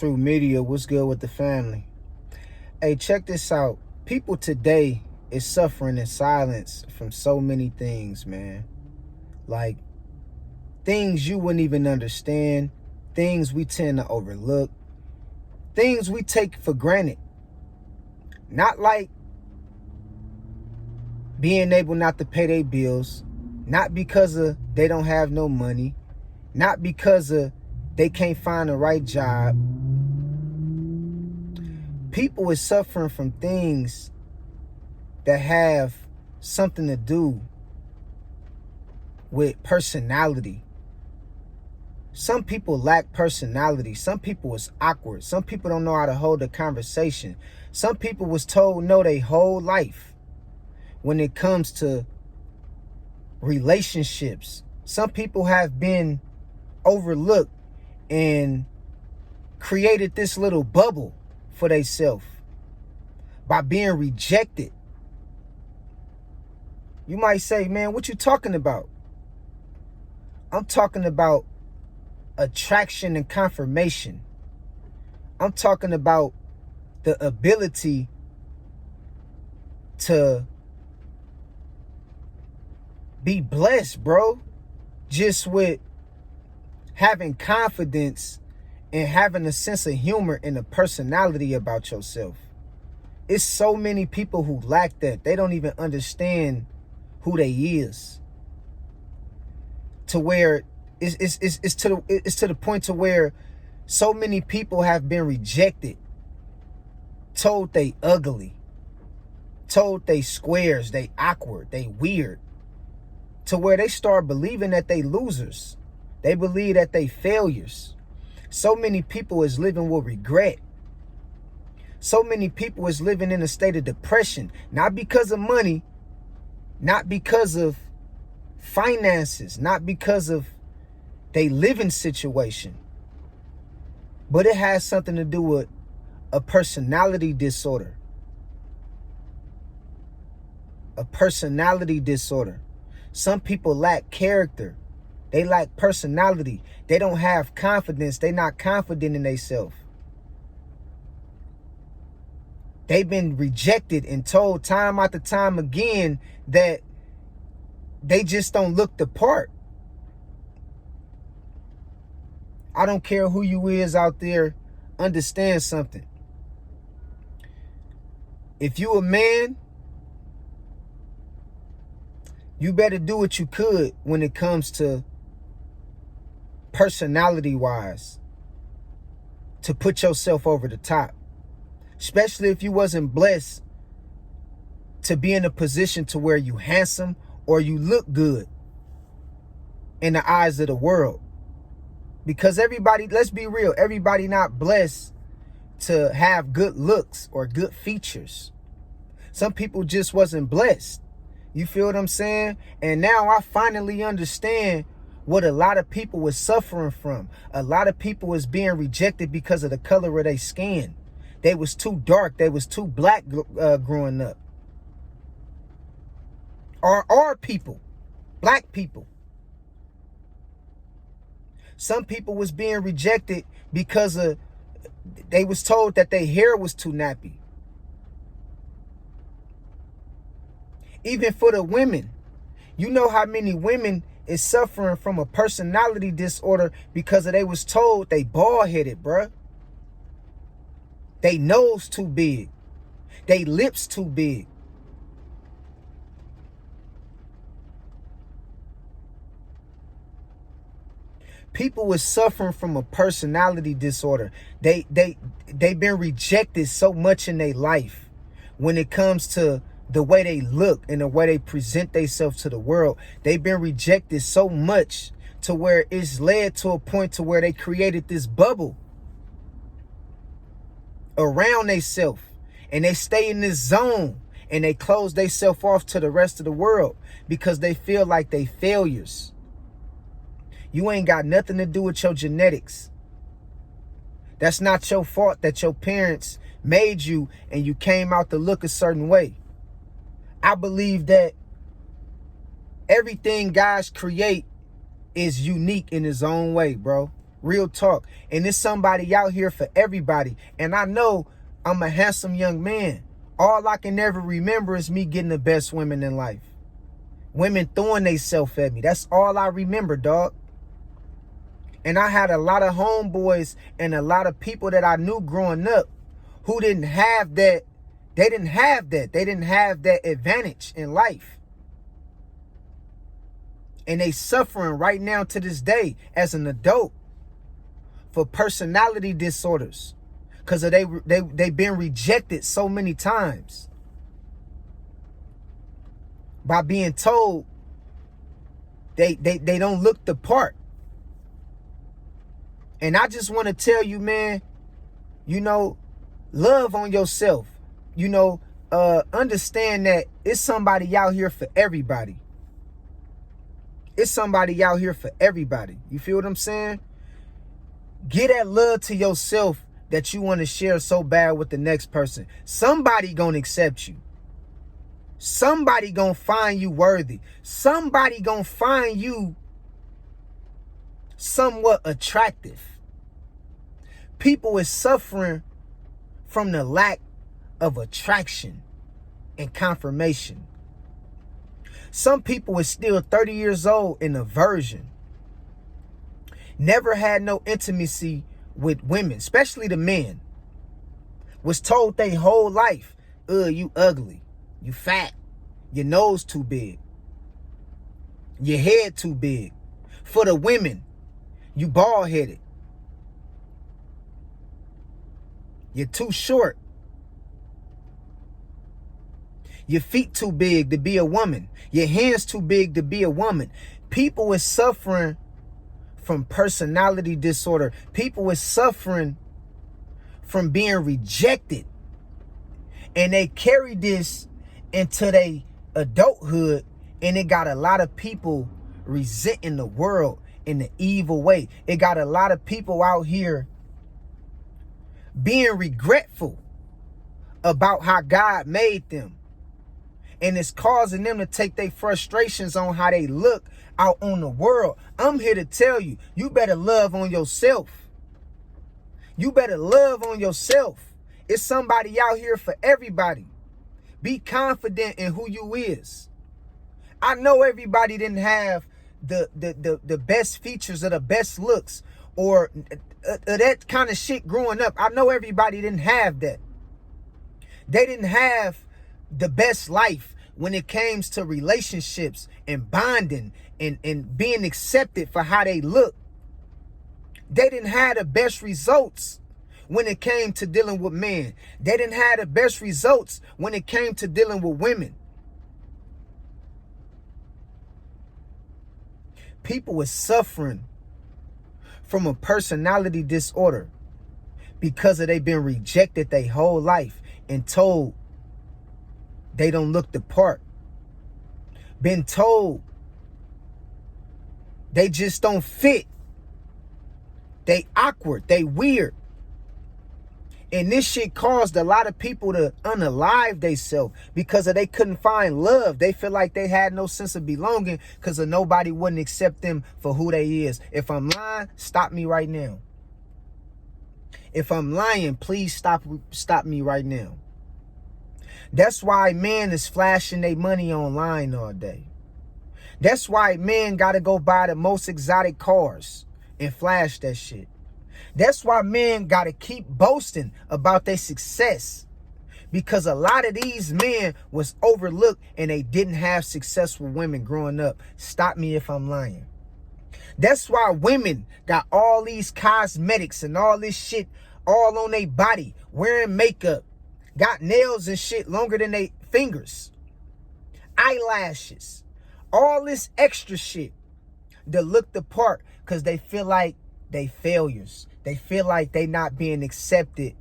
True Media, what's good with the family? Hey, check this out. People today is suffering in silence from so many things, man. Like things you wouldn't even understand, things we tend to overlook, things we take for granted. Not like being able not to pay their bills, not because of they don't have no money, not because of they can't find the right job. People is suffering from things that have something to do with personality. Some people lack personality. Some people is awkward. Some people don't know how to hold a conversation. Some people was told no their whole life when it comes to relationships. Some people have been overlooked and created this little bubble for themselves by being rejected. You might say, man, what you talking about? I'm talking about attraction and confirmation. I'm talking about the ability to be blessed, bro, just with having confidence and having a sense of humor and a personality about yourself. It's so many people who lack that. They don't even understand who they is. To where it's to the point to where so many people have been rejected, told they ugly, told they squares, they awkward, they weird, to where they start believing that they losers. They believe that they failures. So many people is living with regret. So many people is living in a state of depression, not because of money, not because of finances, not because of their living situation, but it has something to do with a personality disorder. A personality disorder. Some people lack character. They lack personality. They don't have confidence. They're not confident in themselves. They've been rejected and told time after time again that they just don't look the part. I don't care who you is out there, understand something. If you a man, you better do what you could when it comes to personality-wise to put yourself over the top. Especially if you wasn't blessed to be in a position to where you handsome or you look good in the eyes of the world. Because everybody, let's be real, everybody not blessed to have good looks or good features. Some people just wasn't blessed. You feel what I'm saying? And now I finally understand what a lot of people was suffering from. A lot of people was being rejected because of the color of their skin. They was too dark. They was too black growing up. Or our people, black people. Some people was being rejected because of they was told that their hair was too nappy. Even for the women, you know how many women is suffering from a personality disorder because of they was told they bald-headed, bruh. They nose too big. They lips too big. People was suffering from a personality disorder. They been rejected so much in their life when it comes to the way they look and the way they present themselves to the world. They've been rejected so much to where it's led to a point to where they created this bubble around themselves, and they stay in this zone and they close themselves off to the rest of the world because they feel like they failures. You ain't got nothing to do with your genetics. That's not your fault that your parents made you and you came out to look a certain way. I believe that everything guys create is unique in his own way, bro. Real talk. And there's somebody out here for everybody. And I know I'm a handsome young man. All I can ever remember is me getting the best women in life. Women throwing themselves at me. That's all I remember, dog. And I had a lot of homeboys and a lot of people that I knew growing up who didn't have that. They didn't have that. They didn't have that advantage in life. And they suffering right now to this day as an adult for personality disorders. Because they've been rejected so many times. By being told they don't look the part. And I just want to tell you, man, you know, love on yourself. You know, understand that it's somebody out here for everybody. It's somebody out here for everybody. You feel what I'm saying? Get that love to yourself that you want to share so bad with the next person. Somebody gonna accept you. Somebody gonna find you worthy. Somebody gonna find you somewhat attractive. People is suffering from the lack of attraction and confirmation. Some people is still 30 years old in a virgin. Never had no intimacy with women, especially the men. Was told their whole life, you ugly, you fat, your nose too big, your head too big. For the women, you bald-headed, you're too short, your feet too big to be a woman, your hands too big to be a woman. People is suffering from personality disorder. People is suffering from being rejected. And they carry this into their adulthood. And it got a lot of people resenting the world in the evil way. It got a lot of people out here being regretful about how God made them. And it's causing them to take their frustrations on how they look out on the world. I'm here to tell you, you better love on yourself. You better love on yourself. It's somebody out here for everybody. Be confident in who you is. I know everybody didn't have the best features or the best looks or that kind of shit growing up. I know everybody didn't have that. They didn't have the best life when it came to relationships and bonding and being accepted for how they look. They didn't have the best results when it came to dealing with men. They didn't have the best results when it came to dealing with women. People were suffering from a personality disorder because they've been rejected their whole life and told they don't look the part. Been told they just don't fit. They awkward. They weird. And this shit caused a lot of people to unalive themselves because they couldn't find love. They feel like they had no sense of belonging because nobody wouldn't accept them for who they is. If I'm lying, stop me right now. If I'm lying, please stop me right now. That's why men is flashing their money online all day. That's why men got to go buy the most exotic cars and flash that shit. That's why men got to keep boasting about their success. Because a lot of these men was overlooked and they didn't have successful women growing up. Stop me if I'm lying. That's why women got all these cosmetics and all this shit all on their body, wearing makeup, got nails and shit longer than their fingers, eyelashes, all this extra shit to look the part because they feel like they failures. They feel like they not being accepted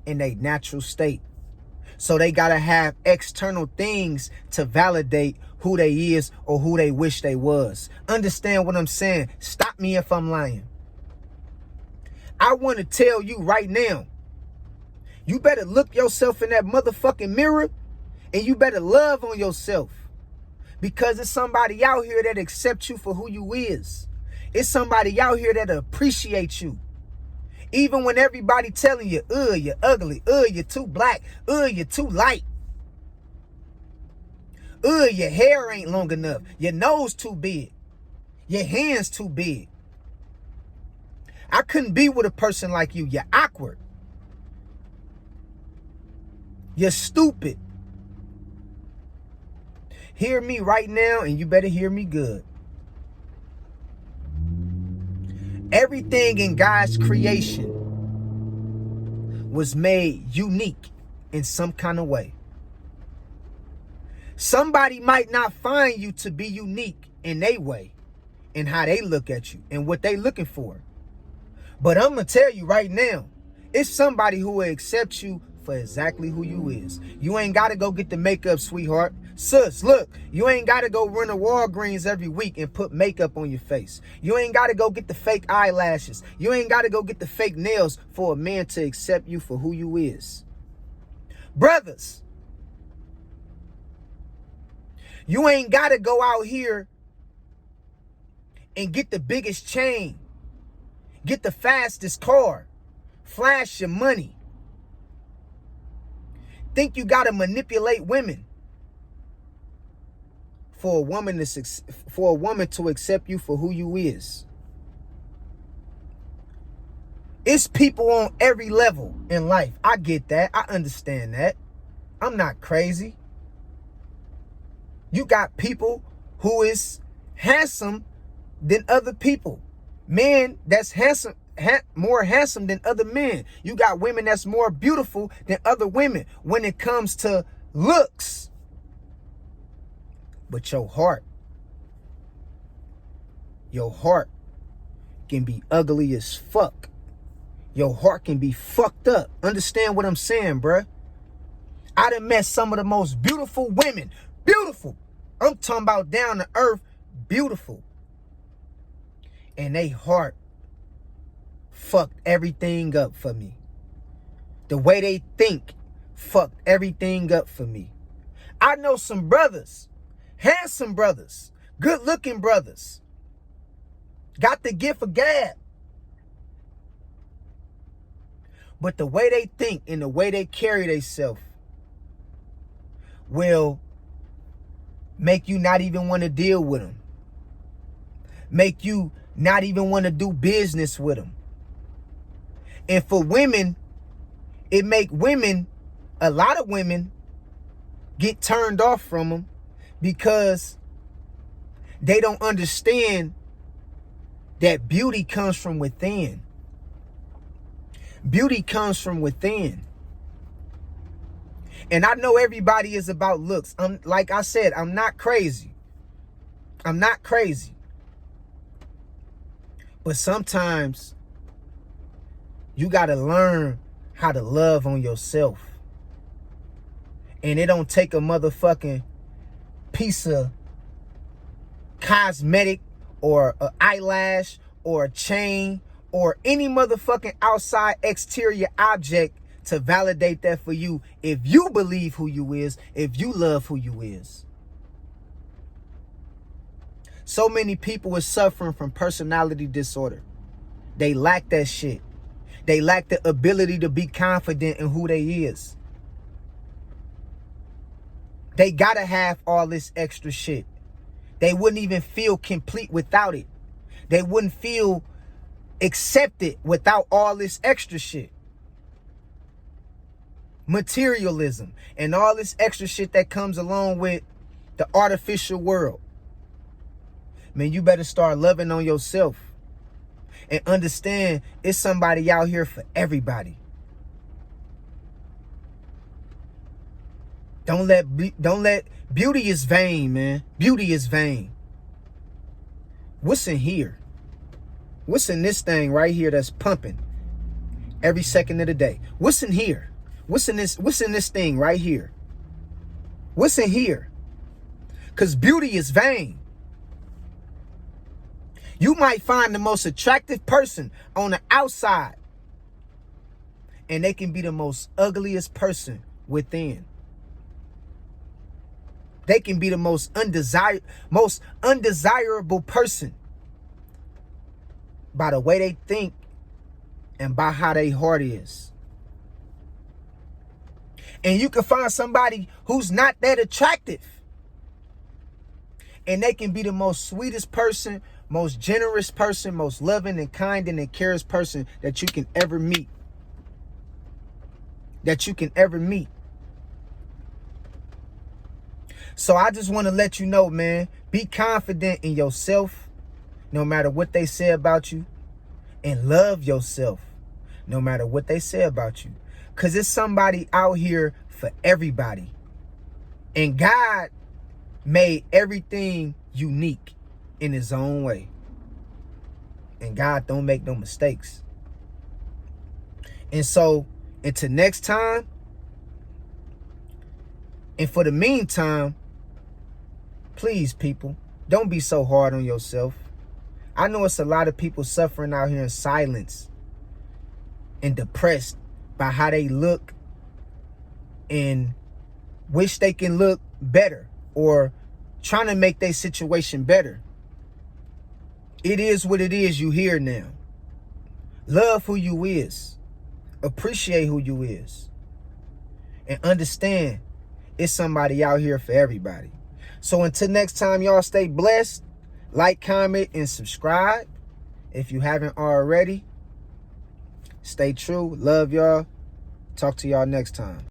in their natural state. So they got to have external things to validate who they is or who they wish they was. Understand what I'm saying? Stop me if I'm lying. I want to tell you right now, you better look yourself in that motherfucking mirror and you better love on yourself because there's somebody out here that accepts you for who you is. It's somebody out here that appreciates you. Even when everybody telling you, you're ugly, you're too black, you're too light. Your hair ain't long enough. Your nose too big. Your hands too big. I couldn't be with a person like you. You're awkward. You're stupid. Hear me right now, and you better hear me good. Everything in God's creation was made unique in some kind of way. Somebody might not find you to be unique in their way, in how they look at you and what they looking for. But I'm going to tell you right now, it's somebody who will accept you for exactly who you is. You ain't got to go get the makeup, sweetheart. Sis, look, you ain't got to go run to Walgreens every week and put makeup on your face. You ain't got to go get the fake eyelashes. You ain't got to go get the fake nails for a man to accept you for who you is. Brothers, you ain't got to go out here and get the biggest chain, get the fastest car, flash your money. Think you got to manipulate women for a woman to accept you for who you is. It's people on every level in life. I get that. I understand that. I'm not crazy. You got people who is handsome than other people. Men that's handsome, more handsome than other men. You got women that's more beautiful than other women when it comes to looks. But your heart can be ugly as fuck. Your heart can be fucked up. Understand what I'm saying, bruh? I done met some of the most beautiful women. Beautiful. I'm talking about down to earth, beautiful. And they heart fucked everything up for me. The way they think fucked everything up for me. I know some brothers, handsome brothers, good looking brothers, got the gift of gab. But the way they think and the way they carry themselves will make you not even want to deal with them. Make you not even want to do business with them. And for women, it make women, a lot of women, get turned off from them because they don't understand that beauty comes from within. Beauty comes from within. And I know everybody is about looks. Like I said, I'm not crazy. I'm not crazy. But sometimes you got to learn how to love on yourself. And it don't take a motherfucking piece of cosmetic or an eyelash or a chain or any motherfucking outside exterior object to validate that for you if you believe who you is, if you love who you is. So many people are suffering from personality disorder. They lack that shit. They lack the ability to be confident in who they is. They gotta have all this extra shit. They wouldn't even feel complete without it. They wouldn't feel accepted without all this extra shit. Materialism and all this extra shit that comes along with the artificial world. Man, you better start loving on yourself and understand it's somebody out here for everybody. Don't let beauty is vain, man. Beauty is vain. What's in here? What's in this thing right here that's pumping every second of the day? What's in here? What's in this thing right here? What's in here? Because beauty is vain. You might find the most attractive person on the outside, and they can be the most ugliest person within. They can be the most undesirable person by the way they think and by how their heart is. And you can find somebody who's not that attractive, and they can be the most sweetest person, most generous person, most loving and kind and caring person that you can ever meet. So I just want to let you know, man, be confident in yourself, no matter what they say about you, and love yourself, no matter what they say about you. Because there's somebody out here for everybody. And God made everything unique in his own way. And God don't make no mistakes. And so, until next time, and for the meantime, please, people, don't be so hard on yourself. I know it's a lot of people suffering out here in silence and depressed by how they look and wish they can look better or trying to make their situation better. It is what it is. You here now. Love who you is. Appreciate who you is. And understand it's somebody out here for everybody. So until next time, y'all stay blessed. Like, comment, and subscribe if you haven't already. Stay true. Love y'all. Talk to y'all next time.